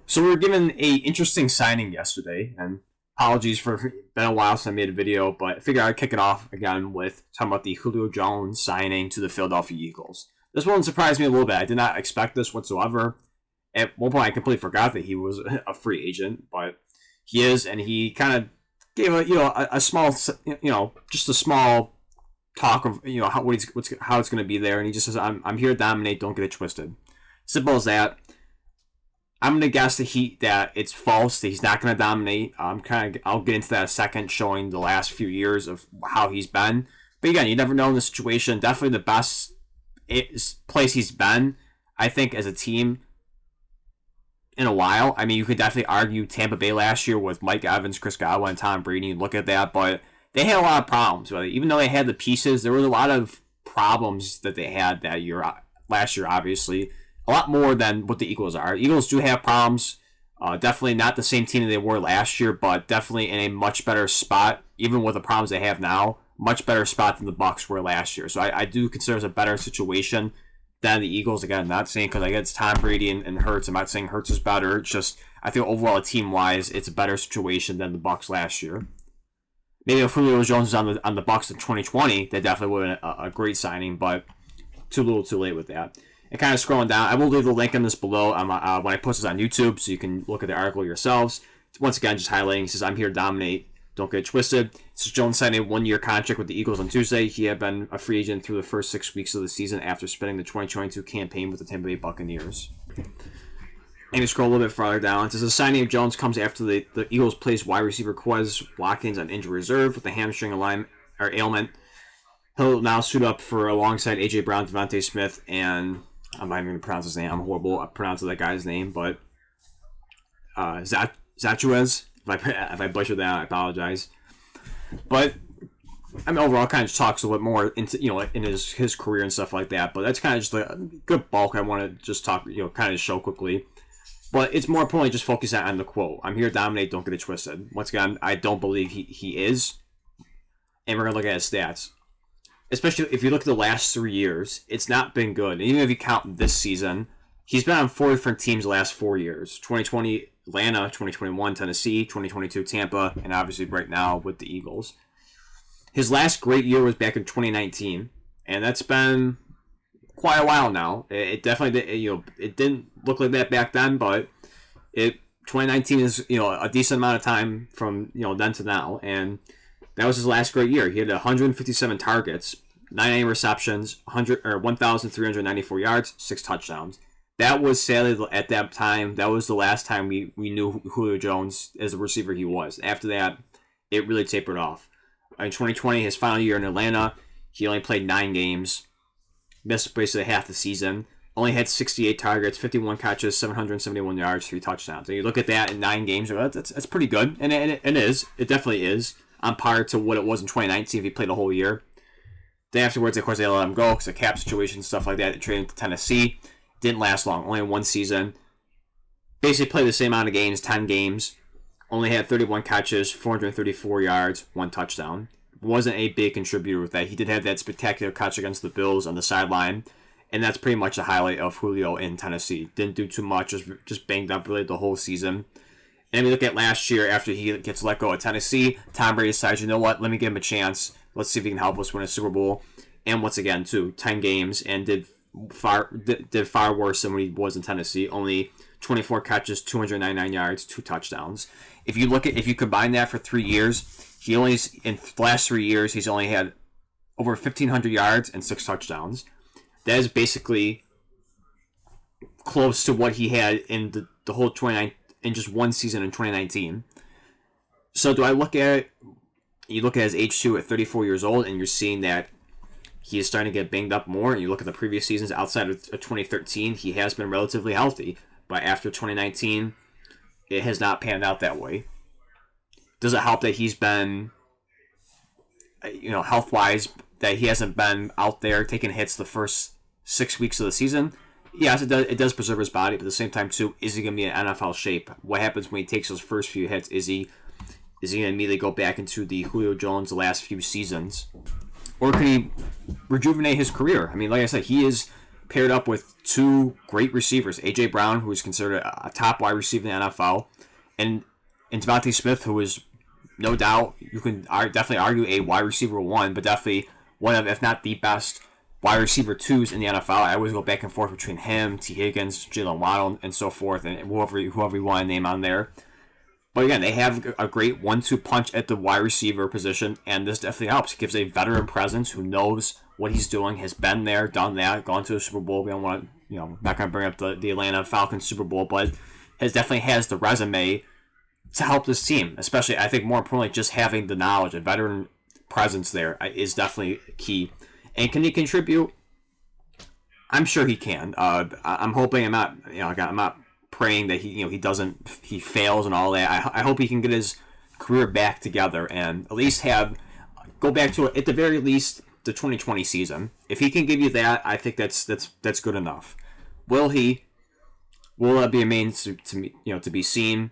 So we were given a interesting signing yesterday, and apologies for been a while since I made a video, but I figured I'd kick it off again with talking about the Julio Jones signing to the Philadelphia Eagles. This one surprised me a little bit. I did not expect this whatsoever. At one point, I completely forgot that he was a free agent, but he is, and he kind of gave a small just a small talk of how it's going to be there, and he just says, "I'm here to dominate. Don't get it twisted." Simple as that. I'm gonna guess that it's false, that he's not gonna dominate. I'll get into that in a second, showing the last few years of how he's been. But again, you never know in the situation. Definitely the best place he's been, I think, as a team in a while. I mean, you could definitely argue Tampa Bay last year with Mike Evans, Chris Godwin, and Tom Brady. Look at that, but they had a lot of problems. Even though they had the pieces, there was a lot of problems that they had that year. Last year, obviously. A lot more than what the Eagles are. Eagles do have problems. Definitely not the same team that they were last year, but definitely in a much better spot, even with the problems they have now. Much better spot than the Bucs were last year. So I do consider it a better situation than the Eagles. Again, I'm not saying because I guess Tom Brady and Hurts. I'm not saying Hurts is better. It's just I feel overall team-wise, it's a better situation than the Bucs last year. Maybe if Julio Jones was on the Bucs in 2020, that definitely would have been a great signing, but too little, too late with that. And kind of scrolling down, I will leave the link on this below when I post this on YouTube, so you can look at the article yourselves. Once again, just highlighting, he says, "I'm here to dominate. Don't get it twisted." So Jones signed a one-year contract with the Eagles on Tuesday. He had been a free agent through the first 6 weeks of the season after spending the 2022 campaign with the Tampa Bay Buccaneers. And you scroll a little bit farther down. It says the signing of Jones comes after the Eagles placed wide receiver Quez Watkins on injury reserve with a hamstring ailment. He'll now suit up for alongside A.J. Brown, Devontae Smith, and I'm not even going to pronounce his name. I'm horrible at pronouncing that guy's name, but Zachuez. If I butchered that, I apologize. But I mean, overall, kind of talks a little bit more into in his career and stuff like that. But that's kind of just a good bulk. I want to just talk, kind of show quickly. But it's more importantly just focus on the quote. "I'm here to dominate. Don't get it twisted." Once again, I don't believe he is, and we're gonna look at his stats. Especially if you look at the last 3 years, it's not been good. And even if you count this season, he's been on 4 different teams the last 4 years. 2020 Atlanta, 2021 Tennessee, 2022 Tampa, and obviously right now with the Eagles. His last great year was back in 2019, and that's been quite a while now. It definitely it didn't look like that back then, but 2019 is a decent amount of time from then to now, and that was his last great year. He had 157 targets, 99 receptions, 1,394 yards, 6 touchdowns. That was sadly at that time. That was the last time we knew Julio Jones as a receiver he was. After that, it really tapered off. In 2020, his final year in Atlanta, he only played 9 games, missed basically half the season. Only had 68 targets, 51 catches, 771 yards, 3 touchdowns. And you look at that in 9 games, that's pretty good, and it is. It definitely is. On par to what it was in 2019 if he played a whole year. Then afterwards, of course, they let him go because of cap situation, stuff like that. They traded him to Tennessee. Didn't last long. Only 1 season. Basically played the same amount of games, 10 games. Only had 31 catches, 434 yards, 1 touchdown. Wasn't a big contributor with that. He did have that spectacular catch against the Bills on the sideline. And that's pretty much the highlight of Julio in Tennessee. Didn't do too much, just banged up really the whole season. And we look at last year after he gets let go at Tennessee, Tom Brady decides, you know what, let me give him a chance. Let's see if he can help us win a Super Bowl. And once again, too, 10 games and did far worse than when he was in Tennessee. Only 24 catches, 299 yards, 2 touchdowns. If you combine that for 3 years, in the last 3 years he's only had over 1,500 yards and 6 touchdowns. That is basically close to what he had in the whole 29. In just 1 season in 2019. So do I look at it? You look at his age too at 34 years old, and you're seeing that he is starting to get banged up more. And you look at the previous seasons outside of 2013, he has been relatively healthy. But after 2019, it has not panned out that way. Does it help that he's been, health-wise, that he hasn't been out there taking hits the first 6 weeks of the season? Yes, it does preserve his body, but at the same time, too, is he going to be in NFL shape? What happens when he takes those first few hits? Is he going to immediately go back into the Julio Jones the last few seasons? Or can he rejuvenate his career? I mean, like I said, he is paired up with two great receivers, A.J. Brown, who is considered a top wide receiver in the NFL, and Devontae Smith, who is no doubt, you can definitely argue a wide receiver one, but definitely one of, if not the best, wide receiver twos in the NFL. I always go back and forth between him, T. Higgins, Jalen Waddle, and so forth, and whoever you want to name on there. But again, they have a great 1-2 punch at the wide receiver position, and this definitely helps. It gives a veteran presence who knows what he's doing, has been there, done that, gone to the Super Bowl. We don't want to, not going to bring up the Atlanta Falcons Super Bowl, but definitely has the resume to help this team. Especially, I think more importantly, just having the knowledge, a veteran presence there is definitely key. And can he contribute? I'm sure he can. I'm hoping. I'm not praying that he fails and all that. I hope he can get his career back together and at least go back to, at the very least, the 2020 season. If he can give you that, I think that's good enough. Will he? Will that be a means to be seen?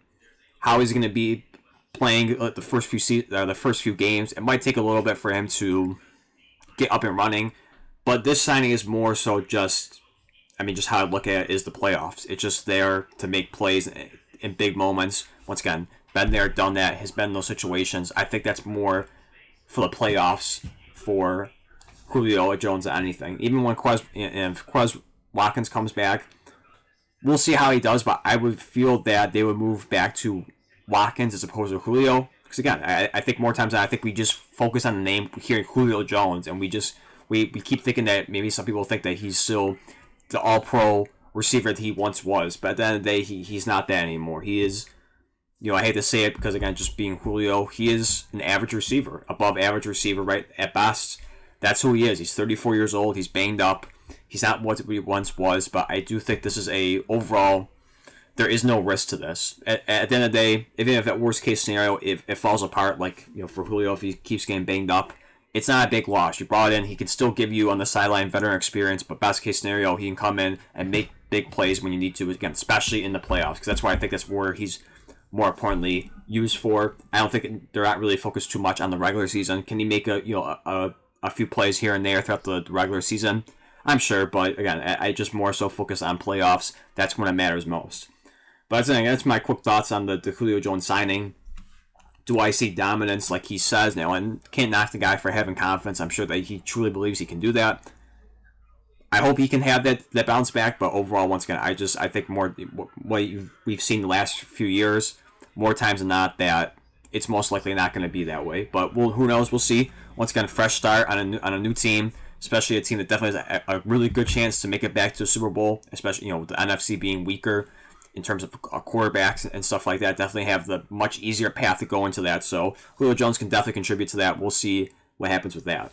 How he's going to be playing the first few games? It might take a little bit for him to get up and running, but this signing is more so just how I look at it is the playoffs. It's just there to make plays in big moments. Once again, been there, done that, has been in those situations. I think that's more for the playoffs for Julio Jones than anything. Even when Quez Watkins comes back, we'll see how he does, but I would feel that they would move back to Watkins as opposed to Julio. Because again, I think more times than I think we just focus on the name, hearing Julio Jones, and we keep thinking that maybe some people think that he's still the all-pro receiver that he once was. But at the end of the day, he's not that anymore. He is, I hate to say it because, again, just being Julio, he is an average receiver, above average receiver, right, at best. That's who he is. He's 34 years old. He's banged up. He's not what he once was, but I do think this is overall, there is no risk to this. At the end of the day, even if at worst case scenario, if it falls apart, like, for Julio, if he keeps getting banged up, it's not a big loss. You brought in, he can still give you on the sideline veteran experience, but best case scenario, he can come in and make big plays when you need to, again, especially in the playoffs, because that's why I think that's where he's more importantly used for. I don't think they're not really focused too much on the regular season. Can he make a few plays here and there throughout the regular season? I'm sure, but again, I just more so focus on playoffs. That's when it matters most. But that's my quick thoughts on the Julio Jones signing. Do I see dominance like he says now? And can't knock the guy for having confidence. I'm sure that he truly believes he can do that. I hope he can have that bounce back. But overall, once again, I think more what we've seen the last few years, more times than not, that it's most likely not going to be that way. But who knows? We'll see. Once again, a fresh start on a new team, especially a team that definitely has a really good chance to make it back to the Super Bowl. Especially with the NFC being weaker in terms of quarterbacks and stuff like that, definitely have the much easier path to go into that. So Julio Jones can definitely contribute to that. We'll see what happens with that.